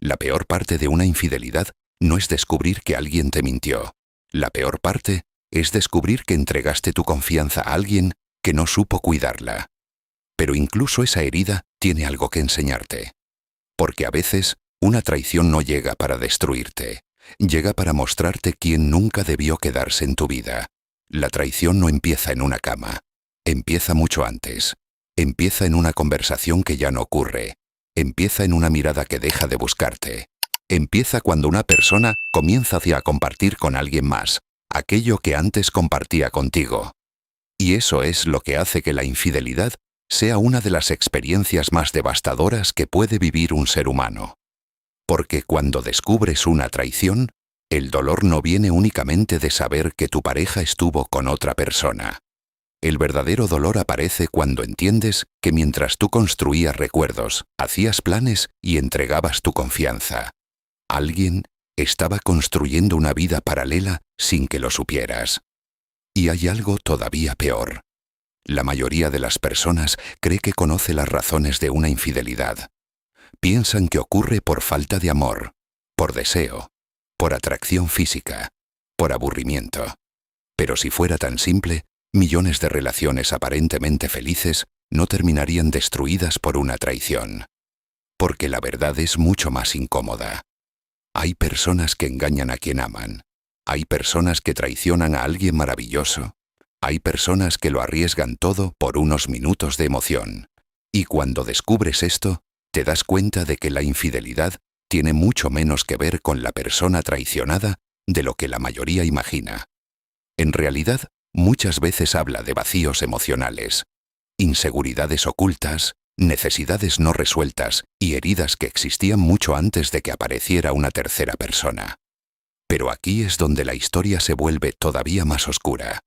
La peor parte de una infidelidad no es descubrir que alguien te mintió. La peor parte es descubrir que entregaste tu confianza a alguien que no supo cuidarla. Pero incluso esa herida tiene algo que enseñarte. Porque a veces una traición no llega para destruirte, llega para mostrarte quién nunca debió quedarse en tu vida. La traición no empieza en una cama, empieza mucho antes. Empieza en una conversación que ya no ocurre, empieza en una mirada que deja de buscarte. Empieza cuando una persona comienza a compartir con alguien más aquello que antes compartía contigo. Y eso es lo que hace que la infidelidad sea una de las experiencias más devastadoras que puede vivir un ser humano. Porque cuando descubres una traición, el dolor no viene únicamente de saber que tu pareja estuvo con otra persona. El verdadero dolor aparece cuando entiendes que mientras tú construías recuerdos, hacías planes y entregabas tu confianza, alguien estaba construyendo una vida paralela sin que lo supieras. Y hay algo todavía peor. La mayoría de las personas cree que conoce las razones de una infidelidad. Piensan que ocurre por falta de amor, por deseo, por atracción física, por aburrimiento. Pero si fuera tan simple, millones de relaciones aparentemente felices no terminarían destruidas por una traición. Porque la verdad es mucho más incómoda. Hay personas que engañan a quien aman. Hay personas que traicionan a alguien maravilloso. Hay personas que lo arriesgan todo por unos minutos de emoción. Y cuando descubres esto, te das cuenta de que la infidelidad tiene mucho menos que ver con la persona traicionada de lo que la mayoría imagina. En realidad, muchas veces habla de vacíos emocionales, inseguridades ocultas, necesidades no resueltas y heridas que existían mucho antes de que apareciera una tercera persona. Pero aquí es donde la historia se vuelve todavía más oscura.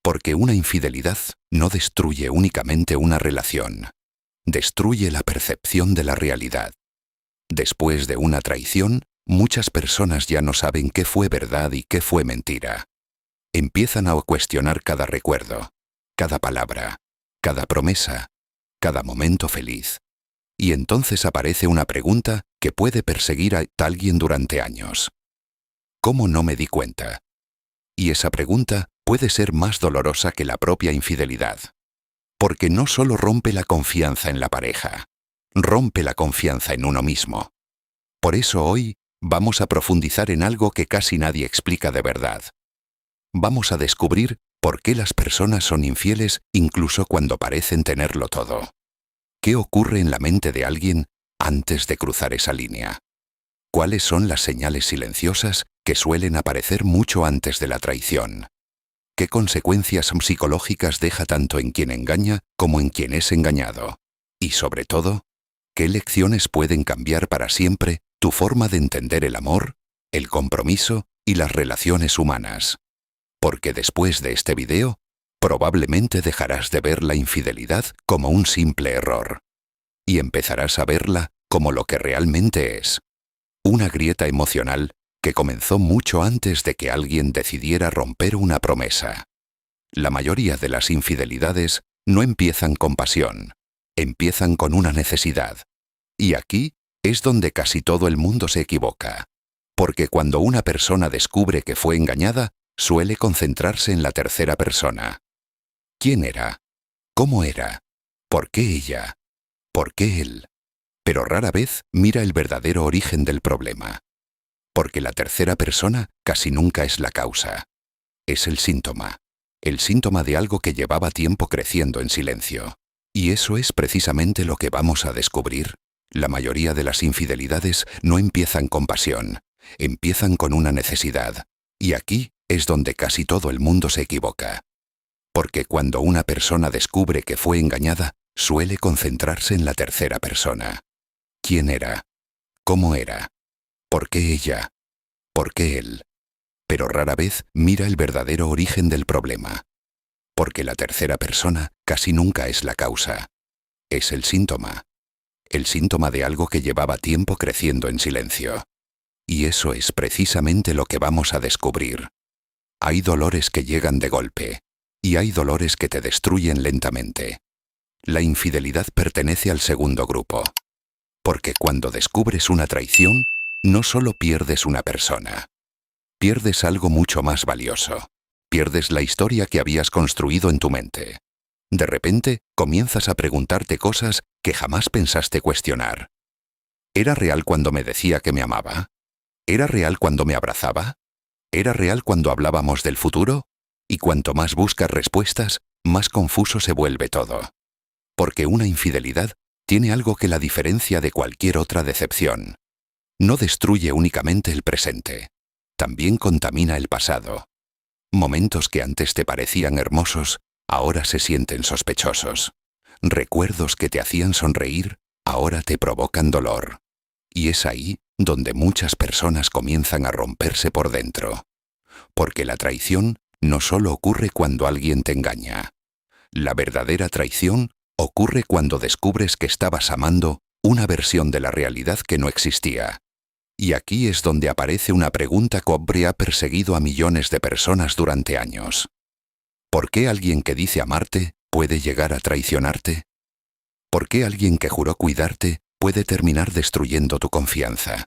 Porque una infidelidad no destruye únicamente una relación, destruye la percepción de la realidad. Después de una traición, muchas personas ya no saben qué fue verdad y qué fue mentira. Empiezan a cuestionar cada recuerdo, cada palabra, cada promesa, cada momento feliz. Y entonces aparece una pregunta que puede perseguir a alguien durante años. ¿Cómo no me di cuenta? Y esa pregunta puede ser más dolorosa que la propia infidelidad. Porque no solo rompe la confianza en la pareja, rompe la confianza en uno mismo. Por eso hoy vamos a profundizar en algo que casi nadie explica de verdad. Vamos a descubrir por qué las personas son infieles incluso cuando parecen tenerlo todo. ¿Qué ocurre en la mente de alguien antes de cruzar esa línea? ¿Cuáles son las señales silenciosas que suelen aparecer mucho antes de la traición? ¿Qué consecuencias psicológicas deja tanto en quien engaña como en quien es engañado? Y sobre todo, ¿qué lecciones pueden cambiar para siempre tu forma de entender el amor, el compromiso y las relaciones humanas? Porque después de este video, probablemente dejarás de ver la infidelidad como un simple error. Y empezarás a verla como lo que realmente es. Una grieta emocional que comenzó mucho antes de que alguien decidiera romper una promesa. La mayoría de las infidelidades no empiezan con pasión, empiezan con una necesidad. Y aquí es donde casi todo el mundo se equivoca. Porque cuando una persona descubre que fue engañada, suele concentrarse en la tercera persona. ¿Quién era? ¿Cómo era? ¿Por qué ella? ¿Por qué él? Pero rara vez mira el verdadero origen del problema. Porque la tercera persona casi nunca es la causa. Es el síntoma de algo que llevaba tiempo creciendo en silencio. Y eso es precisamente lo que vamos a descubrir. La mayoría de las infidelidades no empiezan con pasión, empiezan con una necesidad. Y aquí es donde casi todo el mundo se equivoca. Porque cuando una persona descubre que fue engañada, suele concentrarse en la tercera persona. ¿Quién era? ¿Cómo era? ¿Por qué ella? ¿Por qué él? Pero rara vez mira el verdadero origen del problema. Porque la tercera persona casi nunca es la causa. Es el síntoma de algo que llevaba tiempo creciendo en silencio. Y eso es precisamente lo que vamos a descubrir. Hay dolores que llegan de golpe, y hay dolores que te destruyen lentamente. La infidelidad pertenece al segundo grupo. Porque cuando descubres una traición, no solo pierdes una persona, pierdes algo mucho más valioso. Pierdes la historia que habías construido en tu mente. De repente, comienzas a preguntarte cosas que jamás pensaste cuestionar. ¿Era real cuando me decía que me amaba? ¿Era real cuando me abrazaba? ¿Era real cuando hablábamos del futuro? Y cuanto más buscas respuestas, más confuso se vuelve todo. Porque una infidelidad tiene algo que la diferencia de cualquier otra decepción. No destruye únicamente el presente, también contamina el pasado. Momentos que antes te parecían hermosos, ahora se sienten sospechosos. Recuerdos que te hacían sonreír, ahora te provocan dolor. Y es ahí donde muchas personas comienzan a romperse por dentro. Porque la traición no solo ocurre cuando alguien te engaña. La verdadera traición ocurre cuando descubres que estabas amando una versión de la realidad que no existía. Y aquí es donde aparece una pregunta que habría perseguido a millones de personas durante años. ¿Por qué alguien que dice amarte puede llegar a traicionarte? ¿Por qué alguien que juró cuidarte puede terminar destruyendo tu confianza?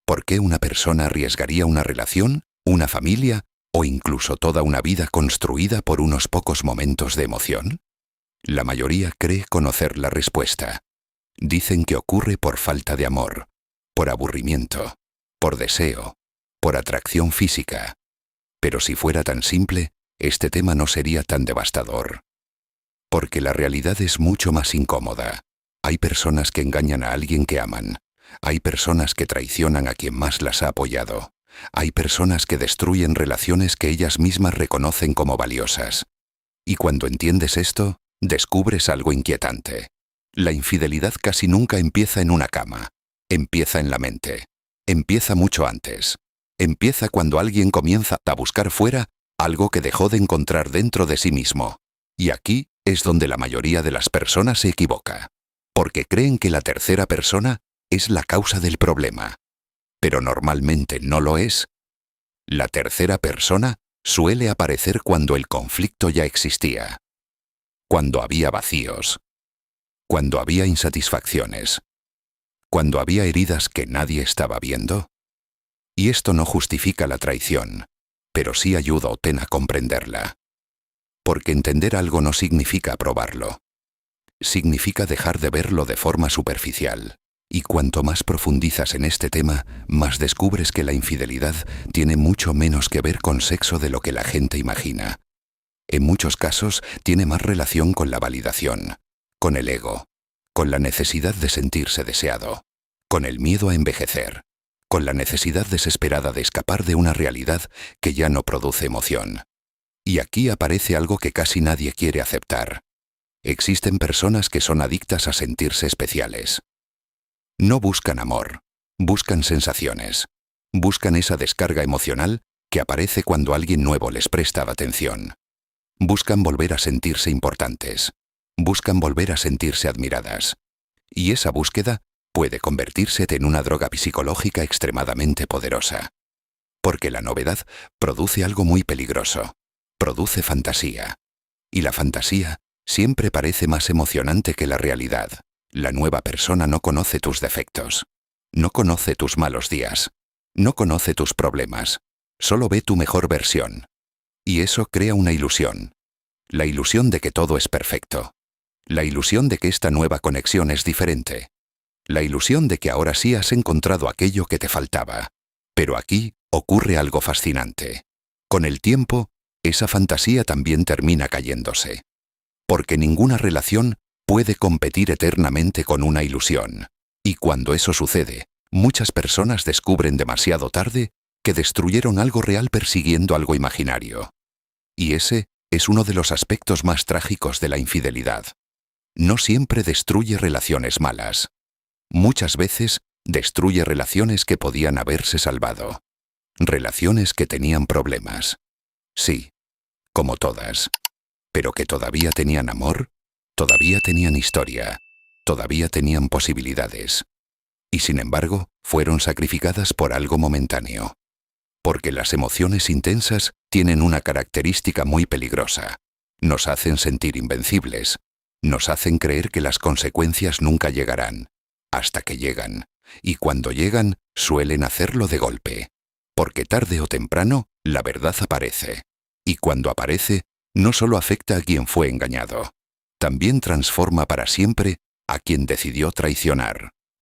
¿Por qué una persona arriesgaría una relación, una familia o incluso toda una vida construida por unos pocos momentos de emoción? La mayoría cree conocer la respuesta. Dicen que ocurre por falta de amor, por aburrimiento, por deseo, por atracción física. Pero si fuera tan simple, este tema no sería tan devastador. Porque la realidad es mucho más incómoda. Hay personas que engañan a alguien que aman. Hay personas que traicionan a quien más las ha apoyado. Hay personas que destruyen relaciones que ellas mismas reconocen como valiosas. Y cuando entiendes esto, descubres algo inquietante. La infidelidad casi nunca empieza en una cama. Empieza en la mente. Empieza mucho antes. Empieza cuando alguien comienza a buscar fuera algo que dejó de encontrar dentro de sí mismo. Y aquí es donde la mayoría de las personas se equivoca. Porque creen que la tercera persona es la causa del problema. Pero normalmente no lo es. La tercera persona suele aparecer cuando el conflicto ya existía. Cuando había vacíos. Cuando había insatisfacciones. Cuando había heridas que nadie estaba viendo. Y esto no justifica la traición, pero sí ayuda a comprenderla. Porque entender algo no significa aprobarlo. Significa dejar de verlo de forma superficial. Y cuanto más profundizas en este tema, más descubres que la infidelidad tiene mucho menos que ver con sexo de lo que la gente imagina. En muchos casos tiene más relación con la validación, con el ego, con la necesidad de sentirse deseado, con el miedo a envejecer, con la necesidad desesperada de escapar de una realidad que ya no produce emoción. Y aquí aparece algo que casi nadie quiere aceptar. Existen personas que son adictas a sentirse especiales. No buscan amor, buscan sensaciones. Buscan esa descarga emocional que aparece cuando alguien nuevo les presta atención. Buscan volver a sentirse importantes. Buscan volver a sentirse admiradas. Y esa búsqueda puede convertirse en una droga psicológica extremadamente poderosa. Porque la novedad produce algo muy peligroso. Produce fantasía. Y la fantasía siempre parece más emocionante que la realidad. La nueva persona no conoce tus defectos. No conoce tus malos días. No conoce tus problemas. Solo ve tu mejor versión. Y eso crea una ilusión. La ilusión de que todo es perfecto. La ilusión de que esta nueva conexión es diferente. La ilusión de que ahora sí has encontrado aquello que te faltaba. Pero aquí ocurre algo fascinante. Con el tiempo, esa fantasía también termina cayéndose. Porque ninguna relación puede competir eternamente con una ilusión. Y cuando eso sucede, muchas personas descubren demasiado tarde que destruyeron algo real persiguiendo algo imaginario. Y ese es uno de los aspectos más trágicos de la infidelidad. No siempre destruye relaciones malas. Muchas veces destruye relaciones que podían haberse salvado. Relaciones que tenían problemas. Sí, como todas. Pero que todavía tenían amor, todavía tenían historia, todavía tenían posibilidades. Y sin embargo, fueron sacrificadas por algo momentáneo. Porque las emociones intensas tienen una característica muy peligrosa. Nos hacen sentir invencibles. Nos hacen creer que las consecuencias nunca llegarán. Hasta que llegan. y cuando llegan suelen hacerlo de golpe. Porque tarde o temprano la verdad aparece. Y cuando aparece, no solo afecta a quien fue engañado, también transforma para siempre a quien decidió traicionar.